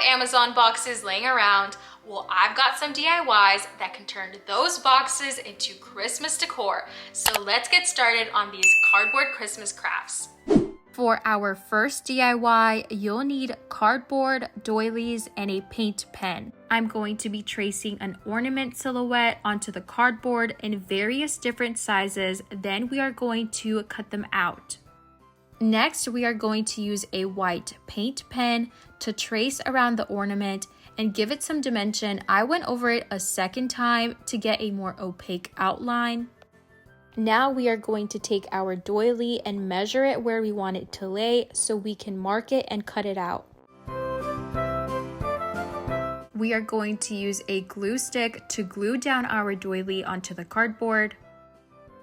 Amazon boxes laying around. Well, I've got some DIYs that can turn those boxes into Christmas decor. So let's get started on these cardboard Christmas crafts. For our first DIY, you'll need cardboard, doilies, and a paint pen. I'm going to be tracing an ornament silhouette onto the cardboard in various different sizes. Then we are going to cut them out. Next, we are going to use a white paint pen to trace around the ornament and give it some dimension. I went over it a second time to get a more opaque outline. Now we are going to take our doily and measure it where we want it to lay so we can mark it and cut it out. We are going to use a glue stick to glue down our doily onto the cardboard.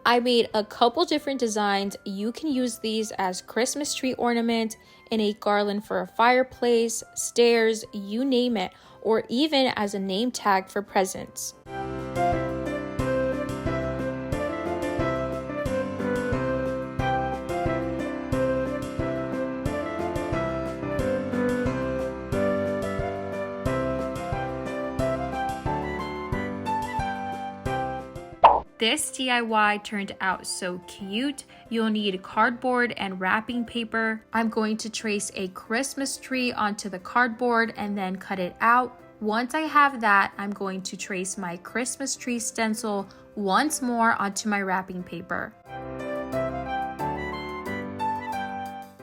I made a couple different designs. You can use these as Christmas tree ornament, in a garland for a fireplace, stairs, you name it, or even as a name tag for presents. This DIY turned out so cute. You'll need cardboard and wrapping paper. I'm going to trace a Christmas tree onto the cardboard and then cut it out. Once I have that, I'm going to trace my Christmas tree stencil once more onto my wrapping paper.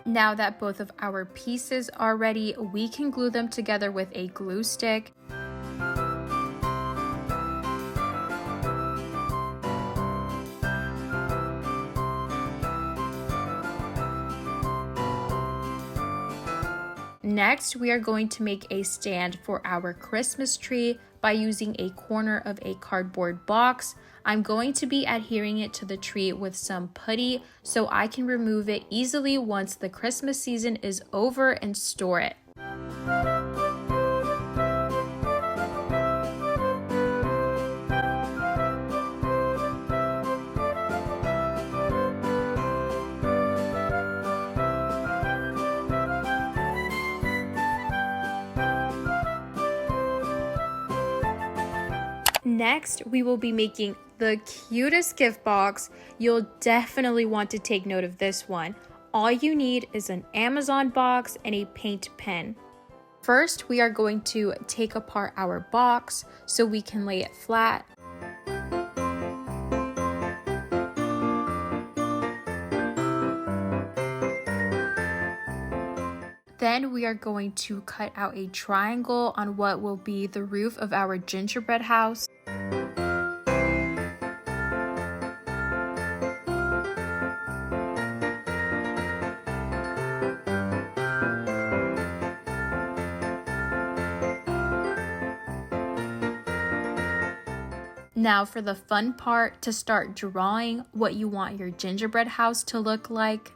Now that both of our pieces are ready, we can glue them together with a glue stick. Next, we are going to make a stand for our Christmas tree by using a corner of a cardboard box. I'm going to be adhering it to the tree with some putty so I can remove it easily once the Christmas season is over and store it. Next, we will be making the cutest gift box. You'll definitely want to take note of this one. All you need is an Amazon box and a paint pen. First, we are going to take apart our box so we can lay it flat. Then we are going to cut out a triangle on what will be the roof of our gingerbread house. Now for the fun part, to start drawing what you want your gingerbread house to look like.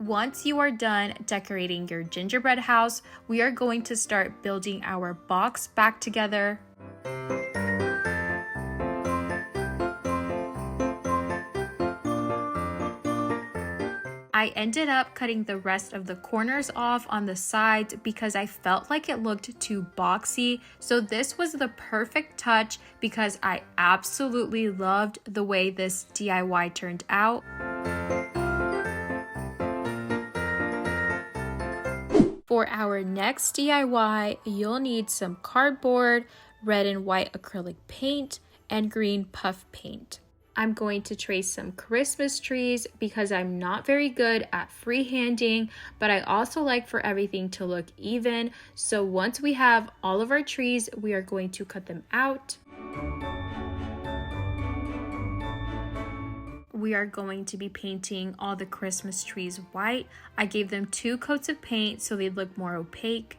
Once you are done decorating your gingerbread house, we are going to start building our box back together. I ended up cutting the rest of the corners off on the sides because I felt like it looked too boxy. So this was the perfect touch because I absolutely loved the way this DIY turned out. For our next DIY, you'll need some cardboard, red and white acrylic paint, and green puff paint. I'm going to trace some Christmas trees because I'm not very good at freehanding, but I also like for everything to look even. So once we have all of our trees, we are going to cut them out. We are going to be painting all the Christmas trees white. I gave them 2 coats of paint so they'd look more opaque.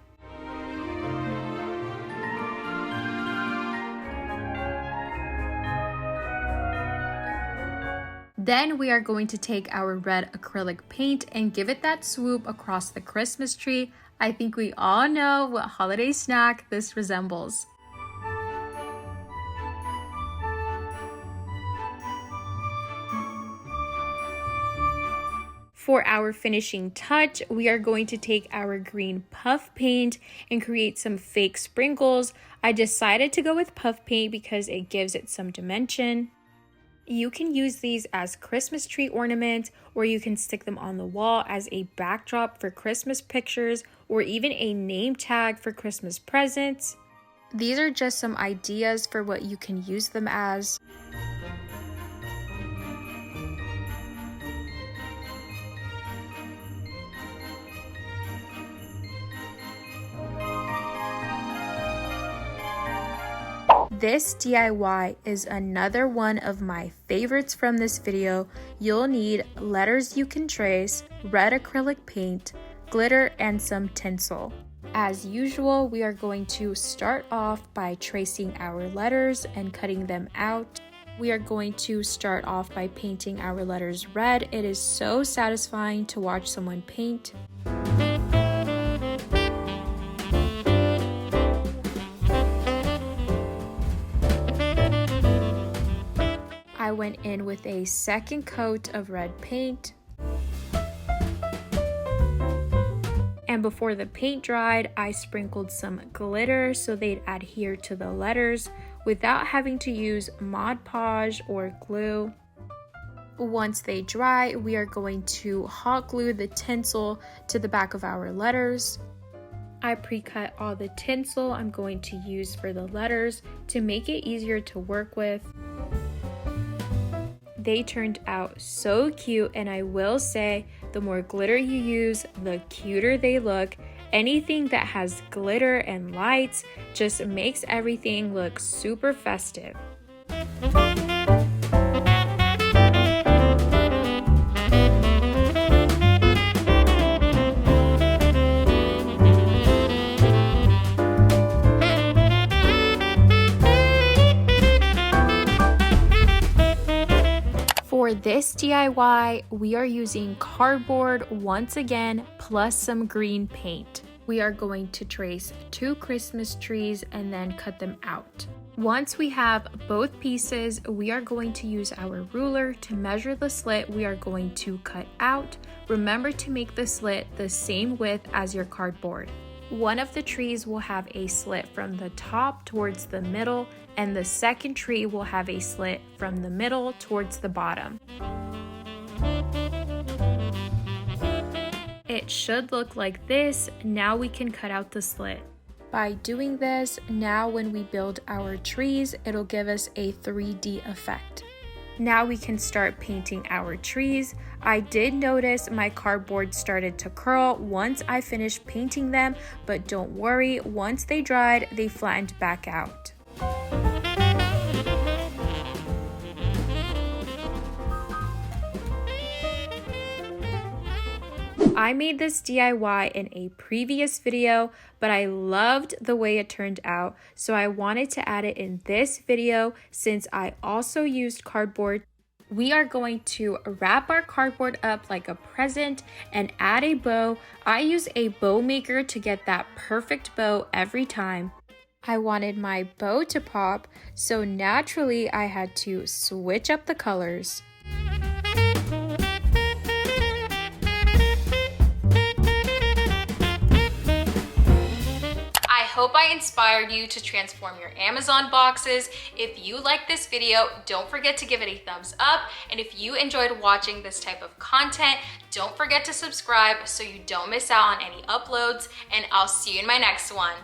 Then we are going to take our red acrylic paint and give it that swoop across the Christmas tree. I think we all know what holiday snack this resembles. For our finishing touch, we are going to take our green puff paint and create some fake sprinkles. I decided to go with puff paint because it gives it some dimension. You can use these as Christmas tree ornaments, or you can stick them on the wall as a backdrop for Christmas pictures, or even a name tag for Christmas presents. These are just some ideas for what you can use them as. This DIY is another one of my favorites from this video. You'll need letters you can trace, red acrylic paint, glitter, and some tinsel. As usual, we are going to start off by tracing our letters and cutting them out. We are going to start off by painting our letters red. It is so satisfying to watch someone paint. I went in with a second coat of red paint. And before the paint dried, I sprinkled some glitter so they'd adhere to the letters without having to use Mod Podge or glue. Once they dry, we are going to hot glue the tinsel to the back of our letters. I pre-cut all the tinsel I'm going to use for the letters to make it easier to work with. They turned out so cute, and I will say the more glitter you use, the cuter they look. Anything that has glitter and lights just makes everything look super festive. For this DIY, we are using cardboard once again, plus some green paint. We are going to trace 2 Christmas trees and then cut them out. Once we have both pieces, we are going to use our ruler to measure the slit we are going to cut out. Remember to make the slit the same width as your cardboard. One of the trees will have a slit from the top towards the middle, and the second tree will have a slit from the middle towards the bottom. It should look like this. Now we can cut out the slit. By doing this, now when we build our trees, it'll give us a 3D effect. Now we can start painting our trees. I did notice my cardboard started to curl once I finished painting them, but don't worry, once they dried, they flattened back out. I made this DIY in a previous video, but I loved the way it turned out, so I wanted to add it in this video since I also used cardboard. We are going to wrap our cardboard up like a present and add a bow. I use a bow maker to get that perfect bow every time. I wanted my bow to pop, so naturally I had to switch up the colors. I hope I inspired you to transform your Amazon boxes. If you like this video, don't forget to give it a thumbs up. And if you enjoyed watching this type of content, don't forget to subscribe so you don't miss out on any uploads. And I'll see you in my next one.